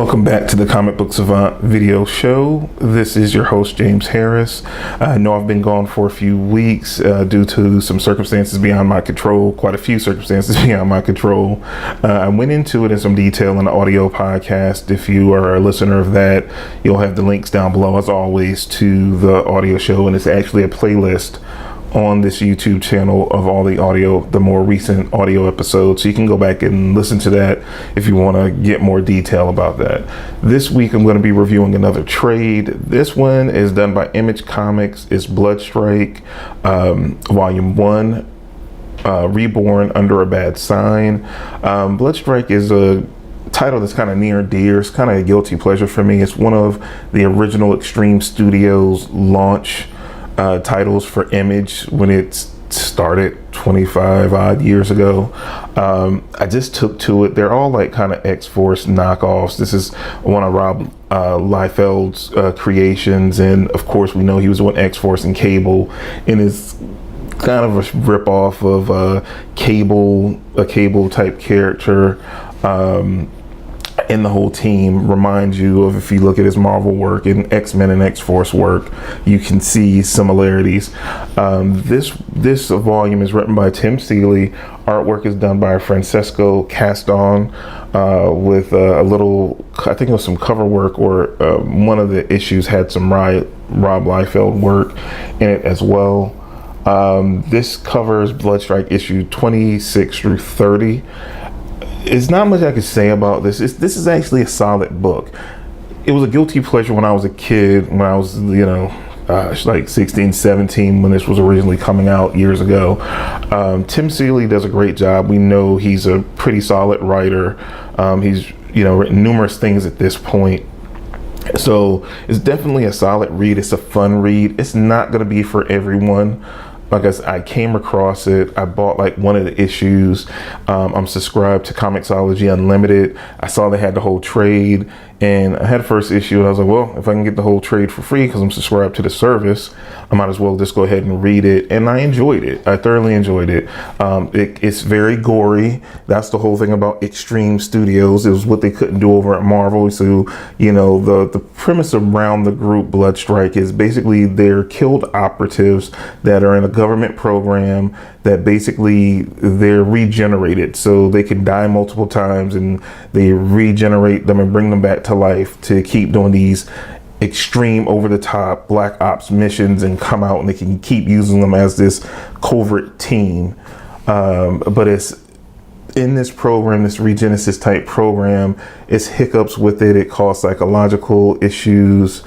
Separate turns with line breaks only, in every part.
Welcome back to the Comic Book Savant video show. This is your host, James Harris. I know I've been gone for a few weeks due to some circumstances beyond my control, quite a few circumstances beyond my control. I went into it in some detail in the audio podcast. If you are a listener of that, you'll have the links down below, as always, to the audio show, and it's actually a playlist on this YouTube channel of all the more recent audio episodes. So you can go back and listen to that if you want to get more detail about that. This week, I'm going to be reviewing another trade. This one is done by Image Comics. It's Bloodstrike, Volume 1, Reborn, Under a Bad Sign. Bloodstrike is a title that's kind of near and dear. It's kind of a guilty pleasure for me. It's one of the original Extreme Studios launch titles for Image when it started 25 odd years ago. I just took to it. They're all like kind of X-Force knockoffs. This is one of Rob Liefeld's creations, and of course we know he was on X-Force and Cable, and is kind of a rip-off of a Cable type character. And the whole team reminds you of, if you look at his Marvel work and X-Men and X-Force work, you can see similarities. This volume is written by Tim Seeley. Artwork is done by Francesco Caston with a little, I think it was some cover work, or one of the issues had some Rob Liefeld work in it as well. This covers Bloodstrike issue 26 through 30. It's not much I could say about this. This is actually a solid book. It was a guilty pleasure when I was a kid, when I was, like 16, 17, when this was originally coming out years ago. Tim Seeley does a great job. We know he's a pretty solid writer. He's, written numerous things at this point. So it's definitely a solid read. It's a fun read. It's not going to be for everyone. Like I came across it. I bought like one of the issues. I'm subscribed to Comixology Unlimited. I saw they had the whole trade, and I had the first issue, and I was like, well, if I can get the whole trade for free because I'm subscribed to the service, I might as well just go ahead and read it. And I enjoyed it. I thoroughly enjoyed it. It's very gory. That's the whole thing about Extreme Studios. It was what they couldn't do over at Marvel. So, the premise around the group Bloodstrike is basically they're killed operatives that are in a government program that basically they're regenerated, so they can die multiple times, and they regenerate them and bring them back to life to keep doing these extreme, over-the-top black ops missions and come out, and they can keep using them as this covert team. But it's in this program, this Regenesis type program, it's hiccups with it. It causes psychological issues.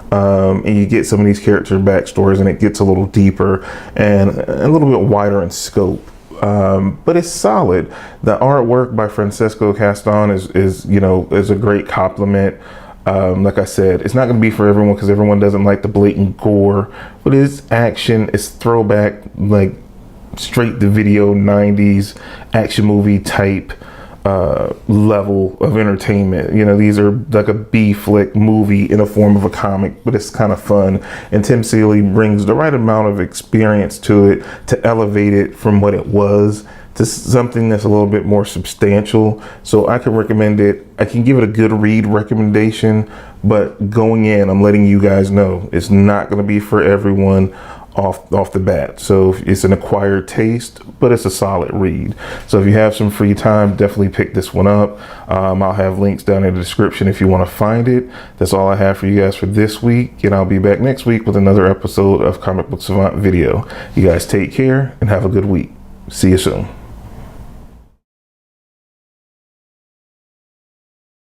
And you get some of these character backstories, and it gets a little deeper and a little bit wider in scope. But it's solid. The artwork by Francesco Caston is a great compliment. Like I said, it's not going to be for everyone because everyone doesn't like the blatant gore, but it's action. It's throwback, like straight to video 90s action movie type level of entertainment. These are like a B flick movie in a form of a comic, but it's kind of fun. And Tim Seeley brings the right amount of experience to it to elevate it from what it was to something that's a little bit more substantial. So I can recommend it. I can give it a good read recommendation, but going in, I'm letting you guys know it's not going to be for everyone off the bat. So it's an acquired taste, but it's a solid read. So if you have some free time, definitely pick this one up. I'll have links down in the description if you want to find it. That's all I have for you guys for this week, and I'll be back next week with another episode of Comic Book Savant video. You guys take care and have a good week. See you soon.